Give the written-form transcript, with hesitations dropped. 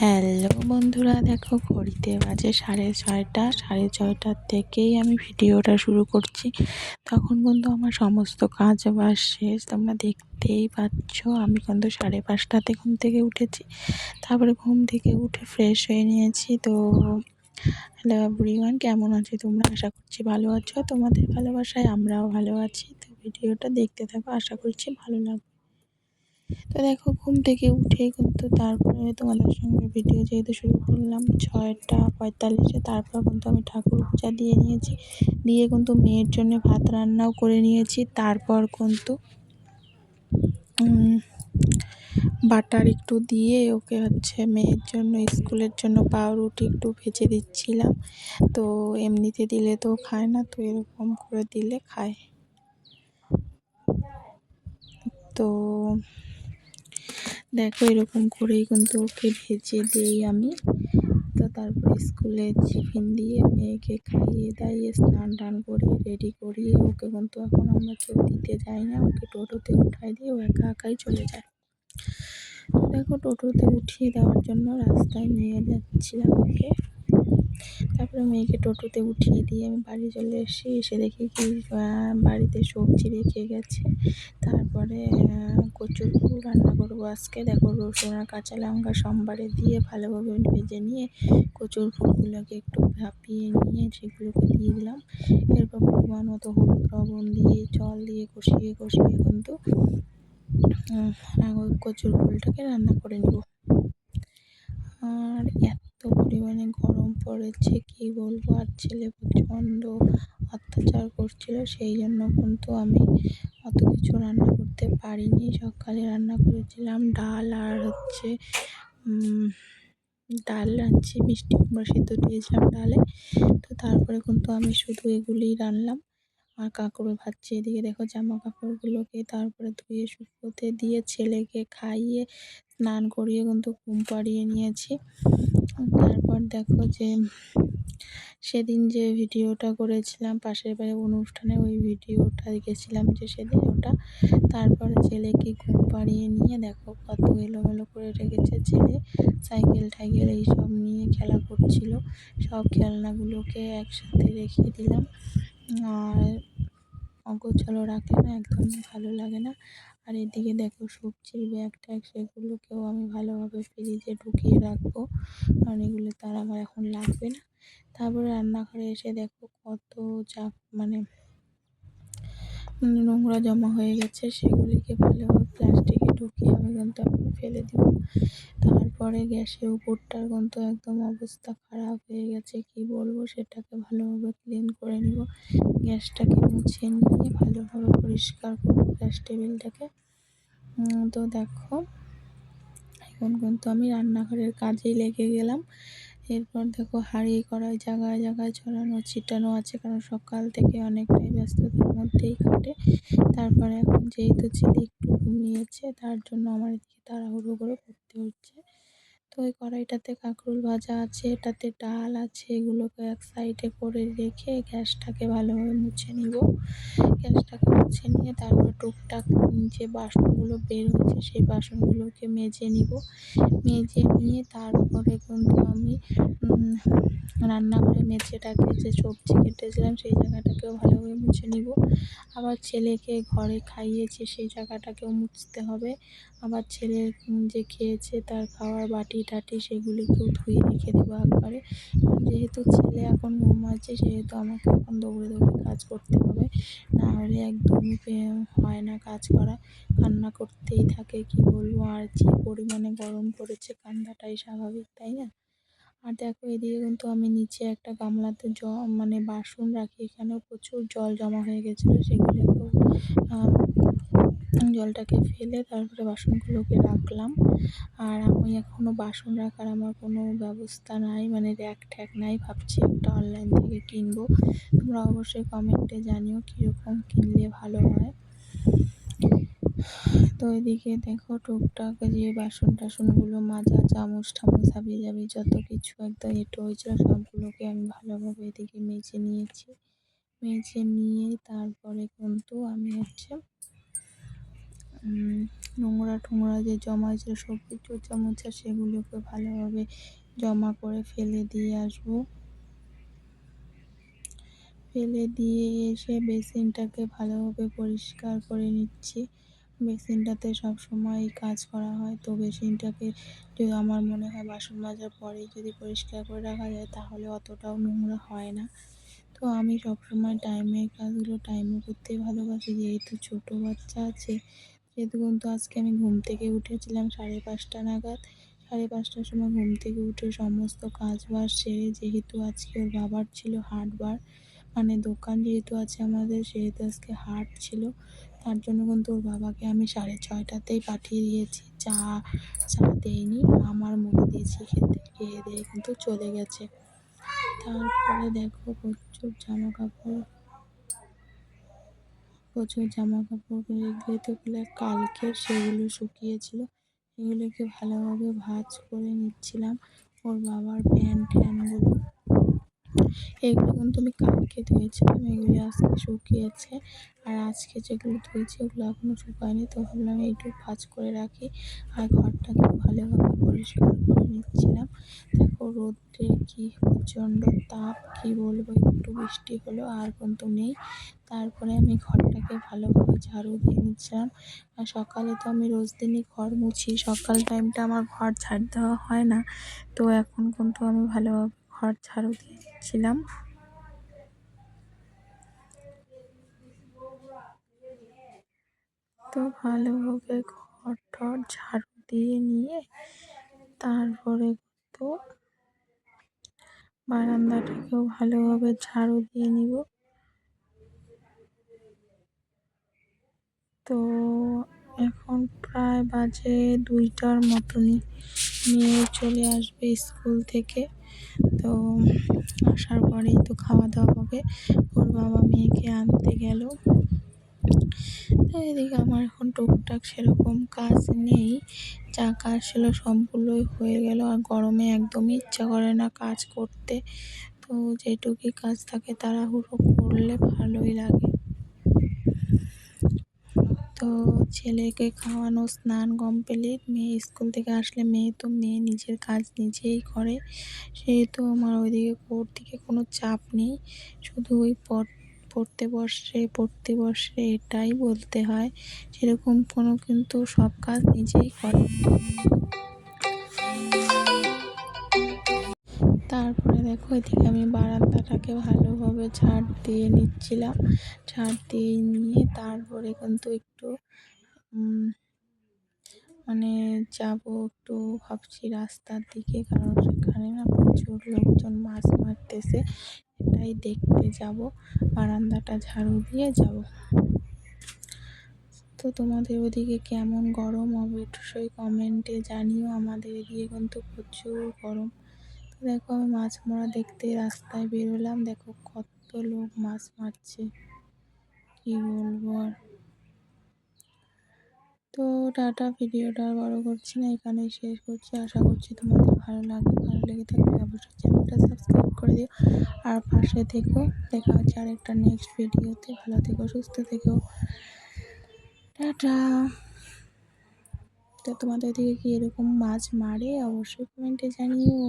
Hello বন্ধুরা, দেখো ঘড়িতে বাজে 6:30। 6:30 থেকেই আমি ভিডিওটা শুরু করছি। তখন কিন্তু আমার সমস্ত কাজ বাজ শেষ, তোমরা দেখতেই পাচ্ছ। আমি কিন্তু 5:30তে ঘুম থেকে উঠেছি। তারপরে ঘুম থেকে উঠে ফ্রেশ হয়ে নিয়েছি। তো হ্যালো এভরিওয়ান, কেমন আছো তোমরা? আশা করছি ভালো আছো। তোমাদের ভালোবাসায় আমরাও ভালো আছি। তো ভিডিওটা দেখতে থাকো, আশা করছি ভালো লাগবে। তো দেখো ঘুম থেকে উঠেই কিন্তু তারপরে তোমাদের সঙ্গে ভিডিও যেহেতু শুরু করলাম 6:45-এ, তারপর কিন্তু আমি ঠাকুর পূজা দিয়ে নিয়েছি। দিয়ে কিন্তু মেয়ের জন্য ভাত রান্নাও করে নিয়েছি। তারপর কিন্তু বাটার একটু দিয়ে ওকে মেয়ের জন্য স্কুলের জন্য পাউরুটি একটু ভেজে দিচ্ছিলাম। তো এমনিতে দিলে তো খায় না, তো এরকম করে দিলে খায়। তো দেখো এরকম করেই কিন্তু ওকে ভেজে দিই আমি। তো তারপর স্কুলে টিফিন দিয়ে মেয়েকে খাইয়ে দাইয়ে স্নান টান করিয়ে রেডি করিয়ে ওকে কিন্তু এখন আমরা কেউ দিতে যাই না, ওকে টোটোতে উঠাই দিয়ে ও একা একাই চলে যায়। তো দেখো টোটোতে উঠিয়ে দেওয়ার জন্য রাস্তায় নিয়ে যাচ্ছিলাম ওকে। তারপরে মেয়েকে টোটোতে উঠিয়ে দিয়ে আমি বাড়ি চলে এসে দেখি কি বাড়িতে সবজি রেখে গেছে। তারপরে কচুর ফুল রান্না করবো আজকে। দেখো রসুন আর কাঁচা লঙ্কা সোমবারে দিয়ে ভালোভাবে ভেজে নিয়ে কচুর ফুলগুলোকে একটু ভাপিয়ে নিয়ে সেগুলোকে দিয়ে দিলাম। এরপর পরিমাণ মতো হলুদ লবণ দিয়ে জল দিয়ে কষিয়ে কিন্তু কচুর ফুলটাকে রান্না করে নিব। আর এত পরিমাণে গরম পড়েছে কি বলবো, আর ছেলে প্রচণ্ড অত্যাচার করছিল, সেই জন্য কিন্তু আমি অত কিছু রান্না করতে পারিনি। সকালে রান্না করেছিলাম ডাল আর ডাল রাঁধছি, মিষ্টি কুমড়া সিদ্ধ দিয়েছিলাম ডালে। তো তারপরে কিন্তু আমি শুধু এগুলিই রান্নাম। আর কাকুরে ভাজছি। এদিকে দেখো জামা কাপড়গুলোকে তারপরে ধুয়ে শুকোতে দিয়ে ছেলেকে খাইয়ে স্নান করিয়ে কিন্তু ঘুম পাড়িয়ে নিয়েছি। তারপর দেখো যে সেদিন যে ভিডিওটা করেছিলাম পাশের বাড়ি অনুষ্ঠানে, ওই ভিডিওটা গেছিলাম যে সেদিন ওটা। তারপরে ছেলেকে ঘুম পাড়িয়ে নিয়ে দেখো কত এলোমেলো করে রেখেছে ছেলে। সাইকেল টাইকেল এইসব নিয়ে খেলা করছিল। সব খেলনাগুলোকে একসাথে রেখে দিলাম। আর অগোছালো রাখলে না একদমই ভালো লাগে না। আর এদিকে দেখো সবজির ব্যাগ ট্যাগ সেগুলোকেও আমি ভালোভাবে ফ্রিজে ঢুকিয়ে রাখবো, কারণ এগুলো তার আমার এখন লাগবে না। তারপরে রান্নাঘরে এসে দেখো কত মানে নোংরা জমা হয়ে গেছে, সেগুলিকে ভালোভাবে প্লাস্টিকে ঢুকিয়ে আমি কিন্তু এখন ফেলে দিব। তারপরে গ্যাসের উপরটার কিন্তু একদম অবস্থা খারাপ হয়ে গেছে, কি বলবো, সেটাকে ভালোভাবে ক্লিন করে নিব। গ্যাসটাকে মুছে নিয়ে ভালোভাবে পরিষ্কার করবো গ্যাস টেবিলটাকে। তো দেখো এখন কিন্তু আমি রান্নাঘরের কাজেই লেগে গেলাম। এরপর দেখো হাঁড়ি কড়াই জায়গায় জায়গায় ছড়ানো ছিটানো আছে, কারণ সকাল থেকে অনেকটাই ব্যস্ততার মধ্যেই কাটে। তারপরে এখন যেহেতু ছেলে একটু ঘুমিয়েছে, তার জন্য আমার এদিকে তাড়াহুড়ো করে করতে হচ্ছে। তো ওই কড়াইটাতে কাঁকরোল ভাজা আছে, এটাতে ডাল আছে, এগুলোকে এক সাইডে করে রেখে গ্যাসটাকে ভালোভাবে মুছে নিব। গ্যাসটাকে মুছে নিয়ে তারপর টুকটাক যে বাসনগুলো বের হয়েছে সেই বাসনগুলোকে মেজে নিব। মেজে নিয়ে তারপরে কিন্তু আমি রান্নাঘরে মেঝেটাকে যে সবজি কেটেছিলাম সেই জায়গাটাকেও ভালোভাবে মুছে নিব। আবার ছেলেকে ঘরে খাইয়েছি সেই জায়গাটাকেও মুছতে হবে। আবার ছেলে যে খেয়েছে তার খাওয়ার বাটি টাটি সেগুলিকেও ধুয়ে রেখে দেবো একবারে। যেহেতু ছেলে এখন ঘুমাচ্ছে সেহেতু আমাকে এখন দৌড়ে দৌড়ে কাজ করতে হবে, না হলে একদমই হয় না কাজ করা। কান্না করতেই থাকে, কি বলবো, আর যে পরিমাণে গরম পড়েছে কান্নাটাই স্বাভাবিক, তাই না? আর দেখো এদিকে কিন্তু আমি নিচে একটা গামলাতে মানে বাসন রাখি, এখানেও প্রচুর জল জমা হয়ে গেছিলো, সেগুলোকেও জলটাকে ফেলে তারপরে বাসনগুলোকে রাখলাম। আর আমি এখনও বাসন রাখার আমার কোনো ব্যবস্থা নাই, মানে র্যাক ট্যাক নাই, ভাবছি একটা অনলাইন থেকে কিনবো। তোমরা অবশ্যই কমেন্টে জানিও কীরকম কিনলে ভালো হয়। তো এদিকে দেখো টুকটাক যে বাসন টাসনগুলো মাজা, চামচ ঠামচ হাবি যাবি যত কিছু একদম এঁটো হয়েছিল সবগুলোকে আমি ভালোভাবে এদিকে মেজে নিয়েছি। মেজে নিয়ে তারপরে কিন্তু আমি নোংরা টোংরা যে জমা হয়েছিল সবজি চোচা মোচা সেগুলোকে ভালোভাবে জমা করে ফেলে দিয়ে আসবো। ফেলে দিয়ে এসে বেসিনটাকে ভালোভাবে পরিষ্কার করে নিচ্ছি। বেসিনটাতে সবসময় কাজ করা হয়, তো বেসিনটাকে যদি আমার মনে হয় বাসন মাজার পরেই যদি পরিষ্কার করে রাখা যায় তাহলে অতটাও নোংরা হয় না। তো আমি সবসময় টাইমের কাজগুলো টাইমে করতেই ভালোবাসি, যেহেতু ছোটো বাচ্চা আছে। যেহেতু কিন্তু আজকে আমি ঘুম থেকে উঠেছিলাম 5:30 নাগাদ। 5:30টার সময় ঘুম থেকে উঠে সমস্ত কাজ বাজ সেরে, যেহেতু আজকে ওর বাবার ছিল হাটবার, মানে দোকান যেহেতু আছে আমাদের, সেহেতু আজকে হাট ছিল। তার জন্য কিন্তু ওর বাবাকে আমি 6:30টাতেই পাঠিয়ে দিয়েছি। চা চা দেয়নি, আমার মুড়ি দিয়েছি খেতে, খেয়ে দিয়ে কিন্তু চলে গেছে। তারপরে দেখো প্রচুর জামা কাপড় যেগুলো কালকের সেগুলো শুকিয়েছিল, এগুলোকে ভালোভাবে ভাঁজ করে নিচ্ছিলাম। ওর বাবার প্যান্ট ট্যানগুলো এগুলো কিন্তু আমি কালকে ধুয়েছিলাম, এগুলো আজকে শুকিয়েছে। আর আজকে যেগুলো ধুয়েছি ওগুলো এখনও শুকায়নি, তো ভাবলাম একটু ভাঁজ করে রাখি। আর ঘরটাকে ভালোভাবে পরিষ্কার করে নিচ্ছিলাম। দেখো রোদ্রে কি প্রচণ্ড তাপ, কি বলবো, একটু বৃষ্টি হলো আর কিন্তু নেই। তারপরে আমি ঘরটাকে ভালোভাবে ঝাড়ু দিয়ে নিচ্ছিলাম। আর সকালে তো আমি রোজ দিনই ঘর মুছি, সকাল টাইমটা আমার ঘর ঝাড় দেওয়া হয় না, তো এখন কিন্তু আমি ভালোভাবে ঘর ঝাড়ু দিয়ে দিচ্ছিলাম। তো ভালোভাবে ঘর টর ঝাড়ু দিয়ে নিয়ে তারপরে তো বারান্দাটাকেও ভালোভাবে ঝাড়ু দিয়ে নিব। তো এখন প্রায় বাজে 2টার মতনই, মেয়ে চলে আসবে স্কুল থেকে। তো আসার পরেই তো খাওয়া দাওয়া হবে। ওর বাবা মেয়েকে আনতে গেল। তো এদিকে আমার এখন টুকটাক সেরকম কাজ নেই, যা কাজ ছিল সম্পূর্ণই হয়ে গেল। আর গরমে একদমই ইচ্ছা করে না কাজ করতে, তো যেটুকুই কাজ থাকে তাড়াহুড়ো করলে ভালোই লাগে। তো ছেলেকে খাওয়ানো, স্নান কমপ্লিট। মেয়ে স্কুল থেকে আসলে মেয়ে নিজের কাজ নিজেই করে, সেহেতু আমার ওর দিকে কোনো চাপ নেই। শুধু ওই পড়তে বসে এটাই বলতে হয়, সেরকম কোনো কিন্তু সব কাজ নিজেই করে। তারপরে দেখো এদিকে আমি বারান্দাটাকে ভালোভাবে ঝাড় দিয়ে নিচ্ছিলাম। ঝাড় দিয়ে নিয়ে তারপরে কিন্তু একটু মানে যাবো একটু, ভাবছি রাস্তার দিকে, কারণ সেখানে না প্রচুর লোকজন মাছ মারতেছে, এটাই দেখতে যাব। বারান্দাটা ঝাড়ু দিয়ে যাব। তো তোমাদের ওদিকে কেমন গরম অবশ্যই কমেন্টে জানিও। আমাদের এদিকে কিন্তু প্রচুর গরম। তো দেখো আমি মাছ মারা দেখতে রাস্তায় বেরোলাম, দেখো কত লোক মাছ মারছে, কি বলবো আর। তো টাটা, ভিডিওটা আর বড় করছি না, এখানেই শেষ করছি। আশা করছি তোমাদের ভালো লাগবে, ভালো লেগে থাকলে অবশ্যই চ্যানেলটা সাবস্ক্রাইব করে দিও আর পাশে থেকো। দেখা হচ্ছে আর একটা নেক্সট ভিডিওতে। ভালো থেকো, সুস্থ থেকো, টাটা। তো তোমাদের দিকে কি এরকম মাছ মারে অবশ্যই কমেন্টে জানিও।